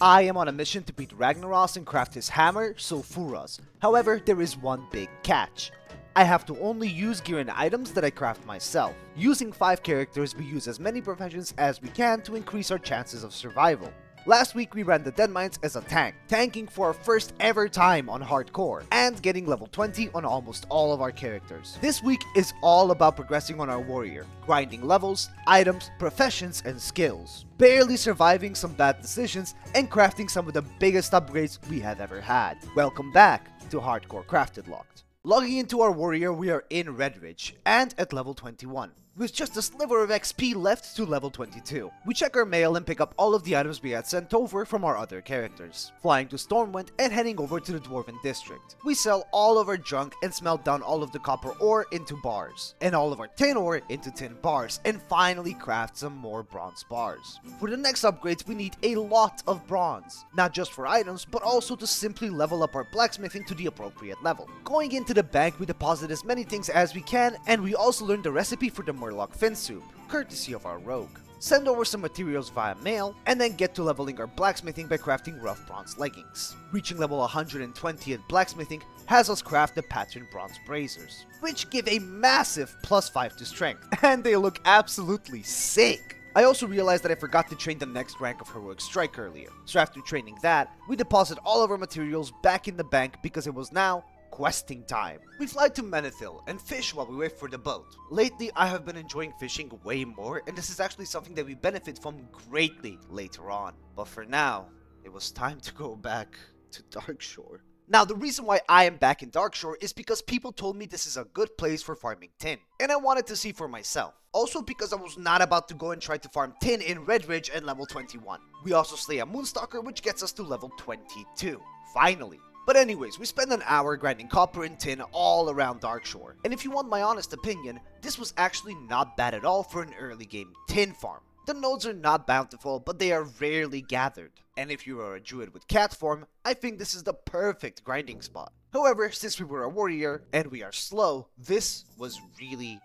I am on a mission to beat Ragnaros and craft his hammer, Sulfuras. However, there is one big catch. I have to only use gear and items that I craft myself. Using 5 characters, we use as many professions as we can to increase our chances of survival. Last week we ran the Dead Mines as a tank, tanking for our first ever time on hardcore, and getting level 20 on almost all of our characters. This week is all about progressing on our warrior, grinding levels, items, professions, and skills, barely surviving some bad decisions, and crafting some of the biggest upgrades we have ever had. Welcome back to Hardcore CraftedLocked. Logging into our warrior, we are in Redridge, and at level 21. With just a sliver of XP left to level 22. We check our mail and pick up all of the items we had sent over from our other characters. Flying to Stormwind and heading over to the Dwarven District. We sell all of our junk and smelt down all of the copper ore into bars, and all of our tin ore into tin bars, and finally craft some more bronze bars. For the next upgrades, we need a lot of bronze, not just for items, but also to simply level up our blacksmithing to the appropriate level. Going into the bank, we deposit as many things as we can, and we also learn the recipe for the Murloc fin soup, courtesy of our rogue. Send over some materials via mail, and then get to leveling our blacksmithing by crafting rough bronze leggings. Reaching level 120 at blacksmithing has us craft the patterned bronze braziers, which give a massive +5 to strength, and they look absolutely sick. I also realized that I forgot to train the next rank of Heroic Strike earlier, so after training that, we deposit all of our materials back in the bank because it was now questing time. We fly to Menethil and fish while we wait for the boat. Lately, I have been enjoying fishing way more, and this is actually something that we benefit from greatly later on. But for now, it was time to go back to Darkshore. Now, the reason why I am back in Darkshore is because people told me this is a good place for farming tin, and I wanted to see for myself. Also because I was not about to go and try to farm tin in Redridge at level 21. We also slay a Moonstalker, which gets us to level 22. Finally. But anyways, we spend an hour grinding copper and tin all around Darkshore, and if you want my honest opinion, this was actually not bad at all for an early game tin farm. The nodes are not bountiful, but they are rarely gathered, and if you are a druid with cat form, I think this is the perfect grinding spot. However, since we were a warrior, and we are slow, this was really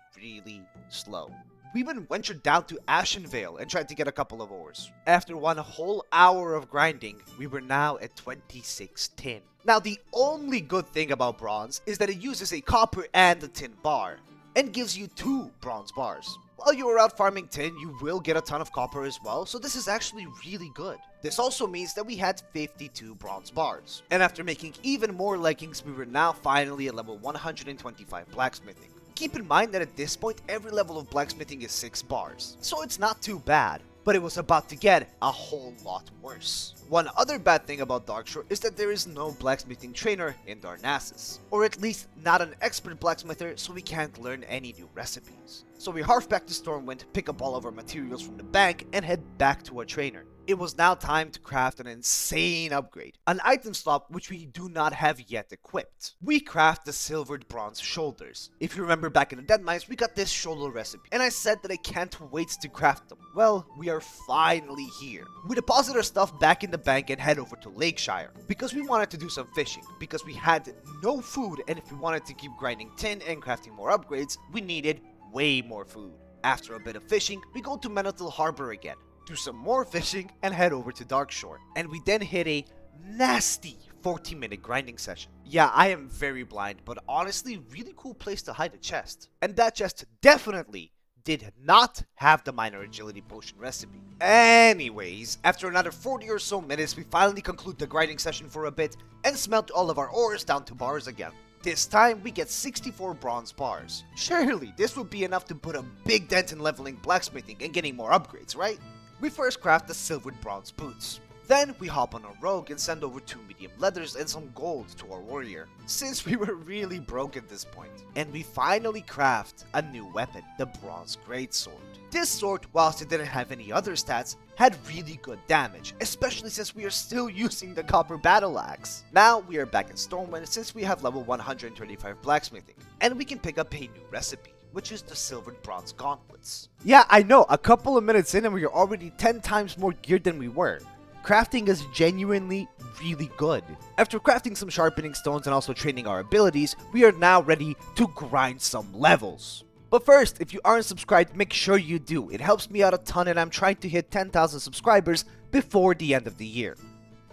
slow. We even ventured down to Ashenvale and tried to get a couple of ores. After one whole hour of grinding, we were now at 26 tin. Now, the only good thing about bronze is that it uses a copper and a tin bar, and gives you 2 bronze bars. While you are out farming tin, you will get a ton of copper as well, so this is actually really good. This also means that we had 52 bronze bars. And after making even more leggings, we were now finally at level 125 blacksmithing. Keep in mind that at this point, every level of blacksmithing is 6 bars, so it's not too bad, but it was about to get a whole lot worse. One other bad thing about Darkshore is that there is no blacksmithing trainer in Darnassus, or at least not an expert blacksmither, so we can't learn any new recipes. So we harf back to Stormwind, pick up all of our materials from the bank, and head back to our trainer. It was now time to craft an insane upgrade, an item swap which we do not have yet equipped. We craft the silvered bronze shoulders. If you remember back in the Dead Mines, we got this shoulder recipe, and I said that I can't wait to craft them. Well, we are finally here. We deposit our stuff back in the bank and head over to Lakeshire, because we wanted to do some fishing, because we had no food, and if we wanted to keep grinding tin and crafting more upgrades, we needed way more food. After a bit of fishing, we go to Menethil Harbor again, do some more fishing, and head over to Darkshore. And we then hit a nasty 40-minute grinding session. Yeah, I am very blind, but honestly, really cool place to hide a chest. And that chest definitely did not have the minor agility potion recipe. Anyways, after another 40 or so minutes, we finally conclude the grinding session for a bit and smelt all of our ores down to bars again. This time, we get 64 bronze bars. Surely, this would be enough to put a big dent in leveling blacksmithing and getting more upgrades, right? We first craft the silvered bronze boots. Then, we hop on a rogue and send over 2 medium leathers and some gold to our warrior, since we were really broke at this point. And we finally craft a new weapon, the bronze greatsword. This sword, whilst it didn't have any other stats, had really good damage, especially since we are still using the copper battle axe. Now we are back in Stormwind since we have level 125 blacksmithing, and we can pick up a new recipe, which is the silvered bronze gauntlets. Yeah, I know, a couple of minutes in and we are already 10 times more geared than we were. Crafting is genuinely really good. After crafting some sharpening stones and also training our abilities, we are now ready to grind some levels. But first, if you aren't subscribed, make sure you do. It helps me out a ton and I'm trying to hit 10,000 subscribers before the end of the year.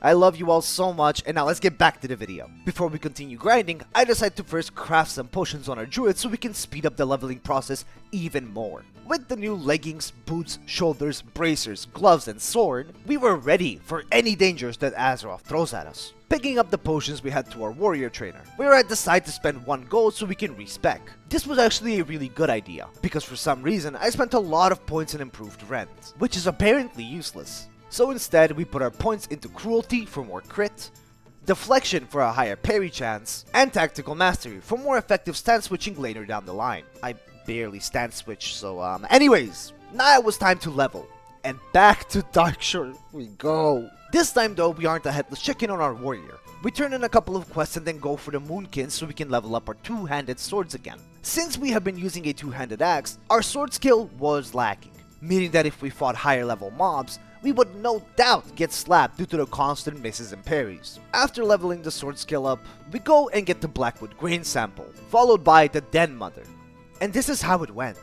I love you all so much, and now let's get back to the video. Before we continue grinding, I decided to first craft some potions on our druid so we can speed up the leveling process even more. With the new leggings, boots, shoulders, bracers, gloves, and sword, we were ready for any dangers that Azeroth throws at us. Picking up the potions, we head to our warrior trainer, where I decided to spend 1 gold so we can respec. This was actually a really good idea, because for some reason I spent a lot of points in improved rend, which is apparently useless. So instead, we put our points into cruelty for more crit, deflection for a higher parry chance, and tactical mastery for more effective stance switching later down the line. I barely stance switch, so anyways, now it was time to level. And back to Darkshore we go. This time though, we aren't a headless chicken on our warrior. We turn in a couple of quests and then go for the Moonkin so we can level up our 2-handed swords again. Since we have been using a 2-handed axe, our sword skill was lacking, meaning that if we fought higher level mobs, we would no doubt get slapped due to the constant misses and parries. After leveling the sword skill up, we go and get the Blackwood grain sample, followed by the Den Mother. And this is how it went.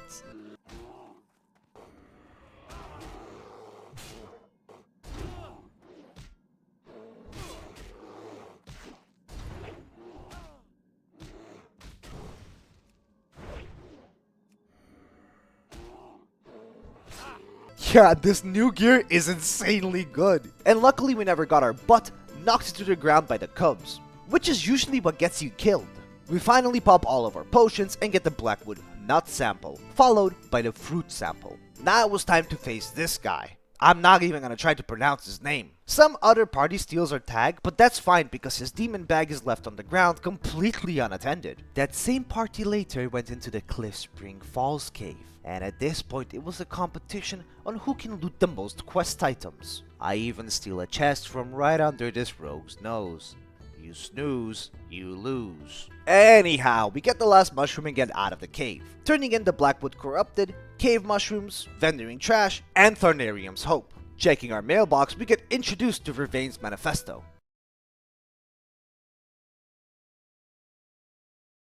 Yeah, this new gear is insanely good. And luckily we never got our butt knocked into the ground by the cubs, which is usually what gets you killed. We finally pop all of our potions and get the Blackwood nut sample, followed by the fruit sample. Now it was time to face this guy. I'm not even gonna try to pronounce his name. Some other party steals our tag, but that's fine because his demon bag is left on the ground completely unattended. That same party later went into the Cliff Spring Falls cave, and at this point it was a competition on who can loot the most quest items. I even steal a chest from right under this rogue's nose. You snooze, you lose. Anyhow, we get the last mushroom and get out of the cave, turning in the Blackwood Corrupted, Cave Mushrooms, Vendoring Trash, and Thornarium's Hope. Checking our mailbox, we get introduced to Vervain's Manifesto.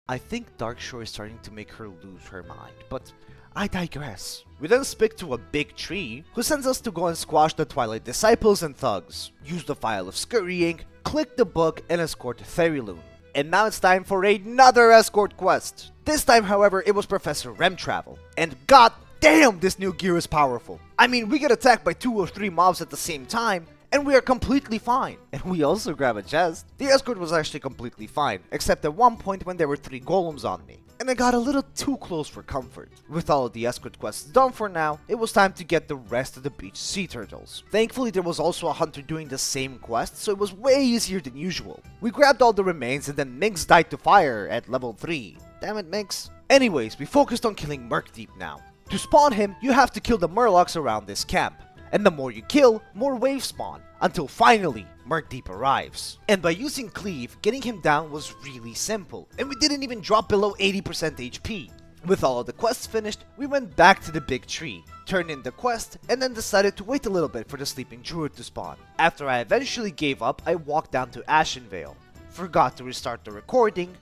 I think Darkshore is starting to make her lose her mind, but I digress. We then speak to a big tree, who sends us to go and squash the Twilight Disciples and Thugs, use the File of Scurrying, click the book, and escort Therilune. And now it's time for another escort quest. This time, however, it was Professor Rem Travel. And god damn, this new gear is powerful. I mean, we get attacked by 2 or 3 mobs at the same time, and we are completely fine. And we also grab a chest. The escort was actually completely fine, except at one point when there were 3 golems on me, and I got a little too close for comfort. With all of the escort quests done for now, it was time to get the rest of the beach sea turtles. Thankfully, there was also a hunter doing the same quest, so it was way easier than usual. We grabbed all the remains and then Minx died to fire at level 3. Damn it, Minx. Anyways, we focused on killing Murkdeep now. To spawn him, you have to kill the Murlocs around this camp. And the more you kill, more waves spawn, until finally, Murkdeep arrives. And by using Cleave, getting him down was really simple, and we didn't even drop below 80% HP. With all of the quests finished, we went back to the big tree, turned in the quest, and then decided to wait a little bit for the sleeping druid to spawn. After I eventually gave up, I walked down to Ashenvale, forgot to restart the recording,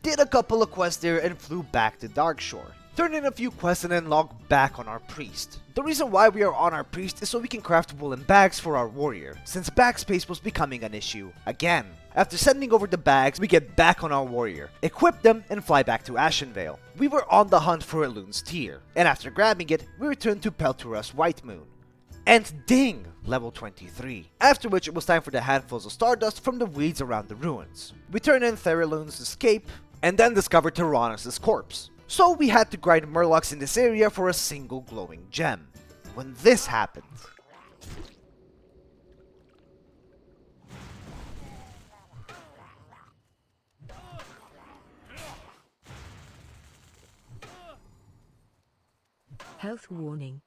did a couple of quests there, and flew back to Darkshore. Turned in a few quests and then logged back on our priest. The reason why we are on our priest is so we can craft woolen bags for our warrior, since backspace was becoming an issue again. After sending over the bags, we get back on our warrior, equip them, and fly back to Ashenvale. We were on the hunt for Elune's Tear, and after grabbing it, we returned to Peltura's White Moon. And ding! Level 23. After which it was time for the handfuls of stardust from the weeds around the ruins. We turned in Therilune's escape, and then discovered Tyrannus' corpse. So we had to grind Murlocs in this area for a single glowing gem. When this happened... Health warning.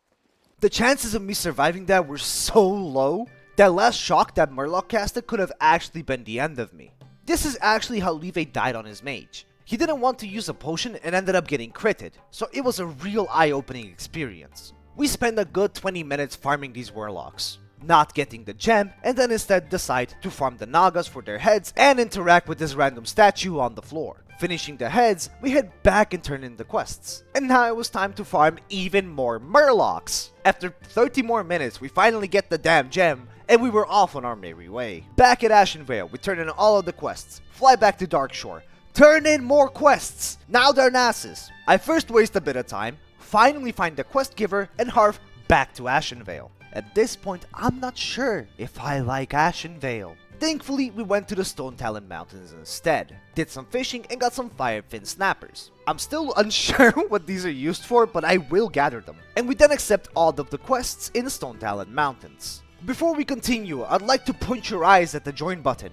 The chances of me surviving that were so low, that last shock that Murloc casted could have actually been the end of me. This is actually how Leve died on his mage. He didn't want to use a potion and ended up getting critted, so it was a real eye-opening experience. We spent a good 20 minutes farming these warlocks, not getting the gem, and then instead decide to farm the Nagas for their heads and interact with this random statue on the floor. Finishing the heads, we head back and turn in the quests. And now it was time to farm even more Murlocs. After 30 more minutes, we finally get the damn gem, and we were off on our merry way. Back at Ashenvale, we turn in all of the quests, fly back to Darkshore, turn in more quests, now they're Nas's. I first waste a bit of time, finally find the quest giver, and harf back to Ashenvale. At this point, I'm not sure if I like Ashenvale. Thankfully, we went to the Stone Talon Mountains instead, did some fishing, and got some firefin snappers. I'm still unsure what these are used for, but I will gather them. And we then accept all of the quests in the Stone Talon Mountains. Before we continue, I'd like to point your eyes at the join button.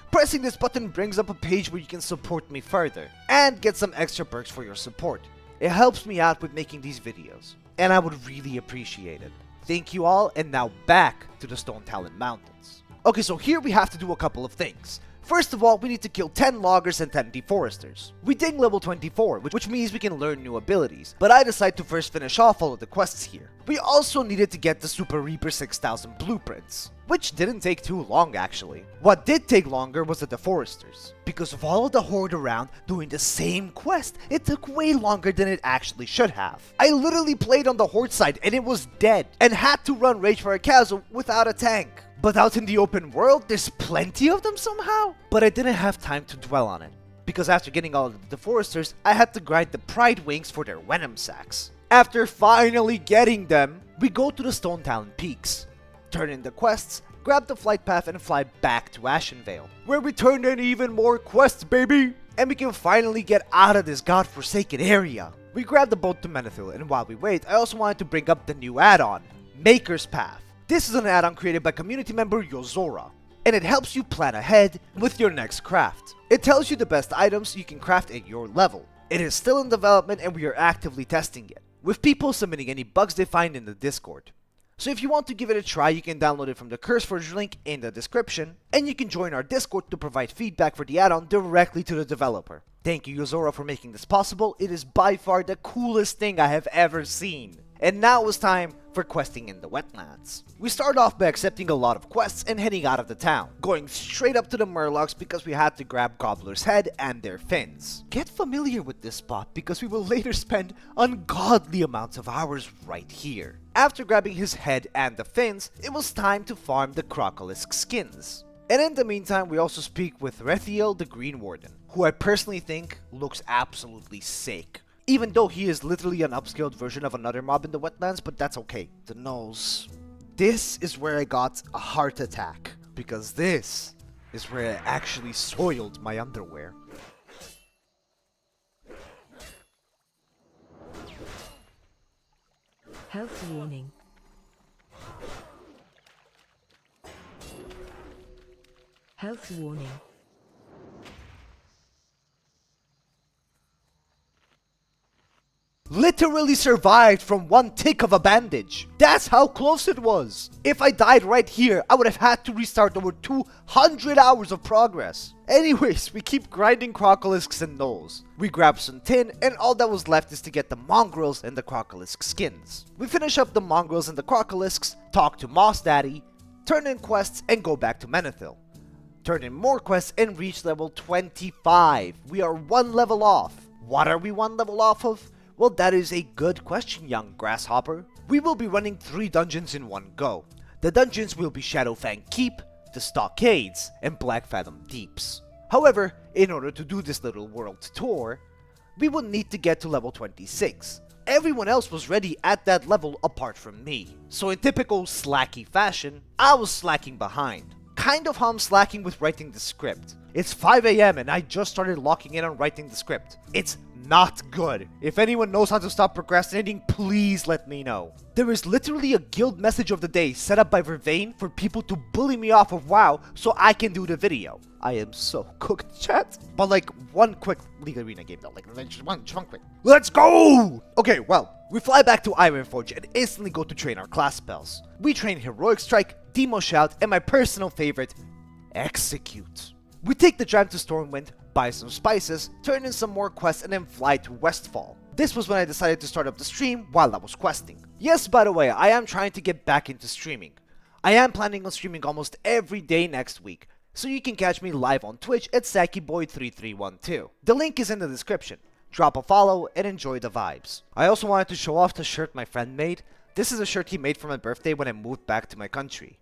Pressing this button brings up a page where you can support me further, and get some extra perks for your support. It helps me out with making these videos, and I would really appreciate it. Thank you all, and now back to the Stone Talon Mountains. Okay, so here we have to do a couple of things. First of all, we need to kill 10 loggers and 10 deforesters. We ding level 24, which means we can learn new abilities, but I decided to first finish off all of the quests here. We also needed to get the Super Reaper 6000 blueprints, which didn't take too long actually. What did take longer was the deforesters. Because of all of the horde around doing the same quest, it took way longer than it actually should have. I literally played on the horde side and it was dead, and had to run Rage for a Chasm without a tank. But out in the open world, there's plenty of them somehow. But I didn't have time to dwell on it, because after getting all of the deforesters, I had to grind the Pride Wings for their venom sacks. After finally getting them, we go to the Stone Talon Peaks, turn in the quests, grab the flight path and fly back to Ashenvale, where we turn in even more quests, baby! And we can finally get out of this godforsaken area. We grab the boat to Menethil, and while we wait, I also wanted to bring up the new add-on, Maker's Path. This is an add-on created by community member Yozora, and it helps you plan ahead with your next craft. It tells you the best items you can craft at your level. It is still in development and we are actively testing it, with people submitting any bugs they find in the Discord. So if you want to give it a try, you can download it from the CurseForge link in the description, and you can join our Discord to provide feedback for the add-on directly to the developer. Thank you Yozora for making this possible. It is by far the coolest thing I have ever seen. And now it's time for questing in the wetlands. We start off by accepting a lot of quests and heading out of the town, going straight up to the Murlocs because we had to grab Gobbler's head and their fins. Get familiar with this spot because we will later spend ungodly amounts of hours right here. After grabbing his head and the fins, it was time to farm the Crocolisk skins. And in the meantime, we also speak with Rethiel the Green Warden, who I personally think looks absolutely sick. Even though he is literally an upscaled version of another mob in the wetlands, but that's okay. The nose. This is where I got a heart attack, because this is where I actually soiled my underwear. Health warning. Health warning. Literally survived from one tick of a bandage. That's how close it was. If I died right here, I would have had to restart over 200 hours of progress. Anyways, we keep grinding Crocolisks and gnolls. We grab some tin, and all that was left is to get the mongrels and the Crocolisk skins. We finish up the mongrels and the Crocolisks, talk to Moss Daddy, turn in quests, and go back to Menethil. Turn in more quests and reach level 25. We are one level off. What are we one level off of? Well, that is a good question, young grasshopper. We will be running 3 dungeons in one go. The dungeons will be Shadowfang Keep, the Stockades, and Black Fathom Deeps. However, in order to do this little world tour, we will need to get to level 26. Everyone else was ready at that level apart from me. So in typical slacky fashion, I was slacking behind. Kind of how I'm slacking with writing the script. It's 5 AM and I just started locking in on writing the script. It's not good. If anyone knows how to stop procrastinating, please let me know. There is literally a guild message of the day set up by Vervain for people to bully me off of WoW so I can do the video. I am so cooked, chat. But like, one quick League Arena game though, like just one quick. Let's go! Okay, well, we fly back to Ironforge and instantly go to train our class spells. We train Heroic Strike, Demo Shout, and my personal favorite, Execute. We take the tram to Stormwind, buy some spices, turn in some more quests, and then fly to Westfall. This was when I decided to start up the stream while I was questing. Yes, by the way, I am trying to get back into streaming. I am planning on streaming almost every day next week, so you can catch me live on Twitch at SakiBoy3312. The link is in the description. Drop a follow and enjoy the vibes. I also wanted to show off the shirt my friend made. This is a shirt he made for my birthday when I moved back to my country.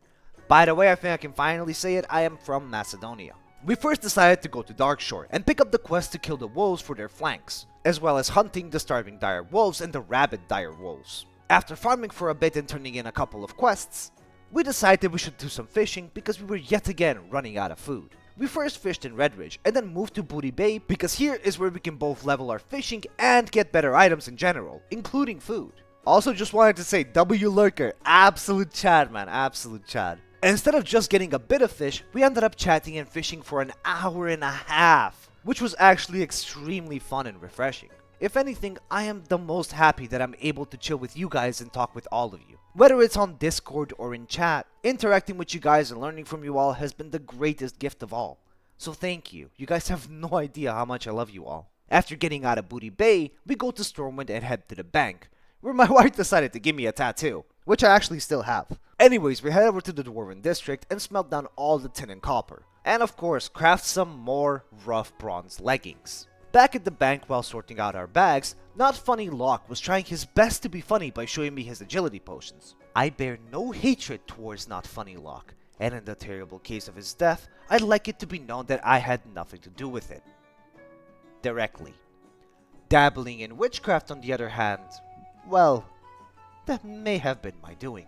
By the way, I think I can finally say it, I am from Macedonia. We first decided to go to Darkshore and pick up the quest to kill the wolves for their flanks, as well as hunting the starving dire wolves and the rabid dire wolves. After farming for a bit and turning in a couple of quests, we decided we should do some fishing because we were yet again running out of food. We first fished in Redridge and then moved to Booty Bay because here is where we can both level our fishing and get better items in general, including food. Also just wanted to say W Lurker, absolute Chad man, absolute Chad. Instead of just getting a bit of fish, we ended up chatting and fishing for an hour and a half, which was actually extremely fun and refreshing. If anything, I am the most happy that I'm able to chill with you guys and talk with all of you. Whether it's on Discord or in chat, interacting with you guys and learning from you all has been the greatest gift of all. So thank you. You guys have no idea how much I love you all. After getting out of Booty Bay, we go to Stormwind and head to the bank, where my wife decided to give me a tattoo, which I actually still have. Anyways, we head over to the Dwarven District and smelt down all the tin and copper. And of course, craft some more rough bronze leggings. Back at the bank while sorting out our bags, Not Funny Locke was trying his best to be funny by showing me his agility potions. I bear no hatred towards Not Funny Locke, and in the terrible case of his death, I'd like it to be known that I had nothing to do with it. Directly. Dabbling in witchcraft on the other hand, well, that may have been my doing.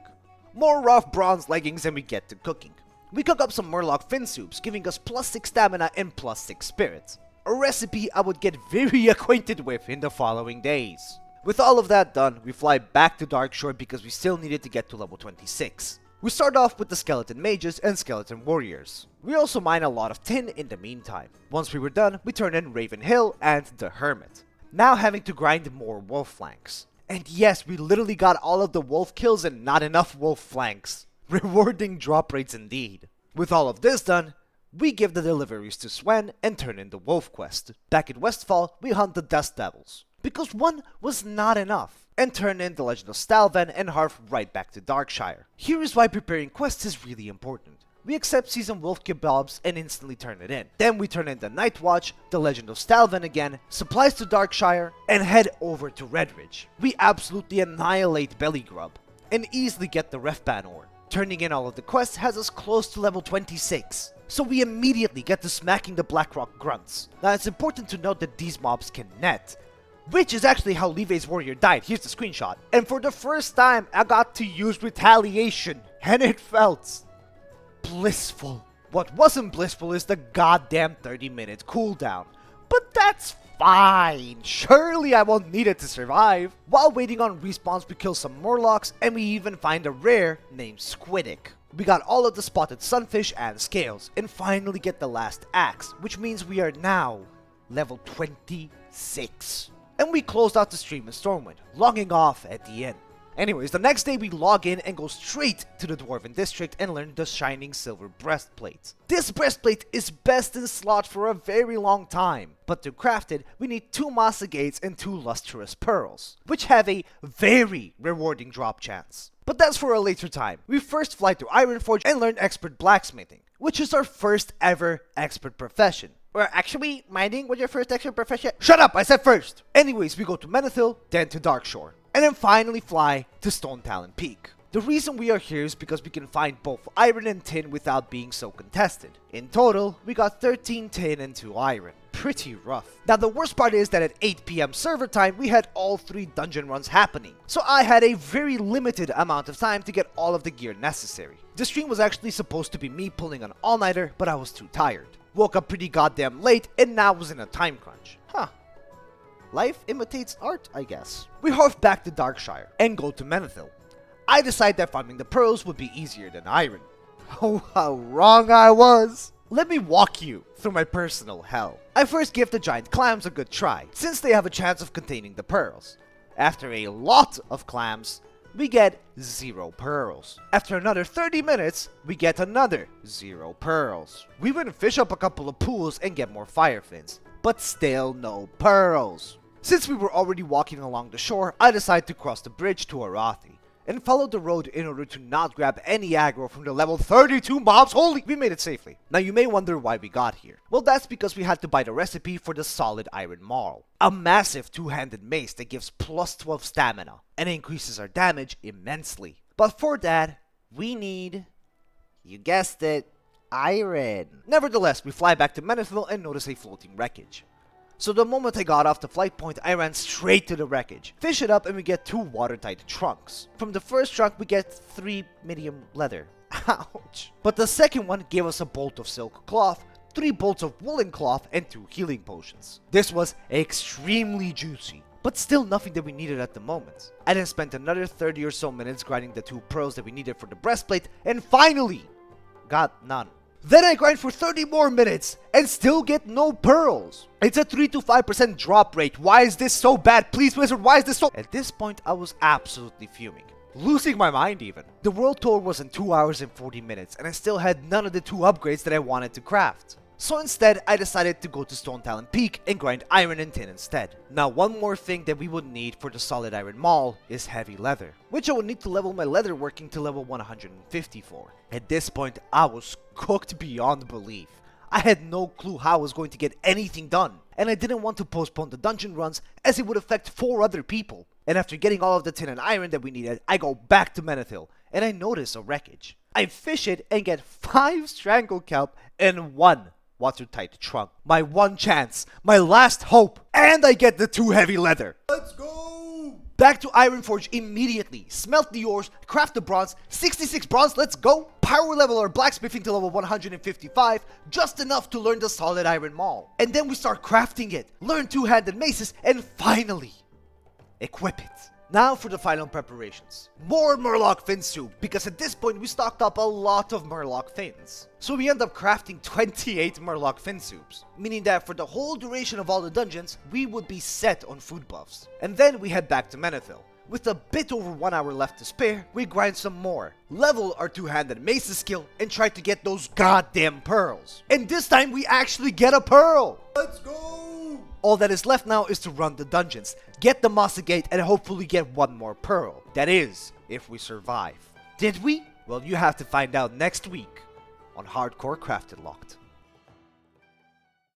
More rough bronze leggings and we get to cooking. We cook up some Murloc fin soups, giving us +6 stamina and +6 spirits. A recipe I would get very acquainted with in the following days. With all of that done, we fly back to Darkshore because we still needed to get to level 26. We start off with the skeleton mages and skeleton warriors. We also mine a lot of tin in the meantime. Once we were done, we turned in Raven Hill and the Hermit. Now having to grind more wolf flanks. And yes, we literally got all of the wolf kills and not enough wolf flanks. Rewarding drop rates indeed. With all of this done, we give the deliveries to Swen and turn in the wolf quest. Back in Westfall, we hunt the Dust Devils, because one was not enough, and turn in the Legend of Stalvan and Harf right back to Darkshire. Here is why preparing quests is really important. We accept seasoned wolf kebabs and instantly turn it in. Then we turn in the Night Watch, the Legend of Stalvan again, supplies to Darkshire, and head over to Redridge. We absolutely annihilate Belly Grub, and easily get the Refban ore. Turning in all of the quests has us close to level 26, so we immediately get to smacking the Blackrock Grunts. Now it's important to note that these mobs can net, which is actually how Levi's warrior died. Here's the screenshot. And for the first time, I got to use retaliation, and it felt blissful. What wasn't blissful is the goddamn 30-minute cooldown. But that's fine. Surely I won't need it to survive. While waiting on respawns, we kill some Murlocs, and we even find a rare named Squiddick. We got all of the spotted sunfish and scales, and finally get the last axe, which means we are now level 26. And we closed out the stream in Stormwind, logging off at the end. Anyways, the next day we log in and go straight to the Dwarven District and learn the Shining Silver Breastplate. This breastplate is best in slot for a very long time, but to craft it, we need 2 Moss Agates and 2 Lustrous Pearls, which have a very rewarding drop chance. But that's for a later time. We first fly to Ironforge and learn Expert Blacksmithing, which is our first ever expert profession. Or actually, mining was your first expert profession? Shut up, I said first! Anyways, we go to Menethil, then to Darkshore, and then finally fly to Stone Talon Peak. The reason we are here is because we can find both iron and tin without being so contested. In total, we got 13 tin and 2 iron. Pretty rough. Now the worst part is that at 8 PM server time, we had all 3 dungeon runs happening. So I had a very limited amount of time to get all of the gear necessary. The stream was actually supposed to be me pulling an all-nighter, but I was too tired. Woke up pretty goddamn late and now was in a time crunch. Huh. Life imitates art, I guess. We harf back to Darkshire and go to Menethil. I decide that farming the pearls would be easier than iron. Oh, how wrong I was! Let me walk you through my personal hell. I first give the giant clams a good try, since they have a chance of containing the pearls. After a lot of clams, we get 0 pearls. After another 30 minutes, we get another 0 pearls. We went and fish up a couple of pools and get more fire fins, but still no pearls. Since we were already walking along the shore, I decided to cross the bridge to Arathi and follow the road in order to not grab any aggro from the level 32 mobs. Holy, we made it safely. Now you may wonder why we got here. Well, that's because we had to buy the recipe for the Solid Iron Maul, a massive 2-handed mace that gives plus 12 stamina and increases our damage immensely. But for that, we need You guessed it, iron. Nevertheless, we fly back to Menethil and notice a floating wreckage. So the moment I got off the flight point, I ran straight to the wreckage, fish it up, and we get 2 watertight trunks. From the first trunk, we get 3 medium leather. Ouch. But the second one gave us a bolt of silk cloth, 3 bolts of woolen cloth, and 2 healing potions. This was extremely juicy, but still nothing that we needed at the moment. I then spent another 30 or so minutes grinding the 2 pearls that we needed for the breastplate, and finally got none. Then I grind for 30 more minutes and still get no pearls. It's a 3 to 5% drop rate. Why is this so bad? Please, Wizard, why is this so... At this point, I was absolutely fuming. Losing my mind even. The world tour was in 2 hours and 40 minutes and I still had none of the 2 upgrades that I wanted to craft. So instead, I decided to go to Stone Talon Peak and grind iron and tin instead. Now, one more thing that we would need for the Solid Iron Maul is heavy leather, which I would need to level my leather working to level 154. At this point, I was cooked beyond belief. I had no clue how I was going to get anything done, and I didn't want to postpone the dungeon runs as it would affect 4 other people. And after getting all of the tin and iron that we needed, I go back to Menethil, and I notice a wreckage. I fish it and get 5 strangle kelp and 1 watertight trunk. My one chance, my last hope, and I get the 2 heavy leather. Let's go! Back to Ironforge immediately. Smelt the ores, craft the bronze, 66 bronze, let's go! Power level our blacksmithing to level 155, just enough to learn the Solid Iron Maul. And then we start crafting it, learn 2-handed maces, and finally, equip it. Now for the final preparations. More Murloc fin soup, because at this point we stocked up a lot of Murloc fins. So we end up crafting 28 Murloc fin soups, meaning that for the whole duration of all the dungeons, we would be set on food buffs. And then we head back to Menethil. With a bit over 1 hour left to spare, we grind some more, level our 2-handed maces skill, and try to get those goddamn pearls. And this time we actually get a pearl! Let's go! All that is left now is to run the dungeons, get the Mossa Gate, and hopefully get 1 more pearl. That is, if we survive. Did we? Well, you have to find out next week on Hardcore CraftedLocked.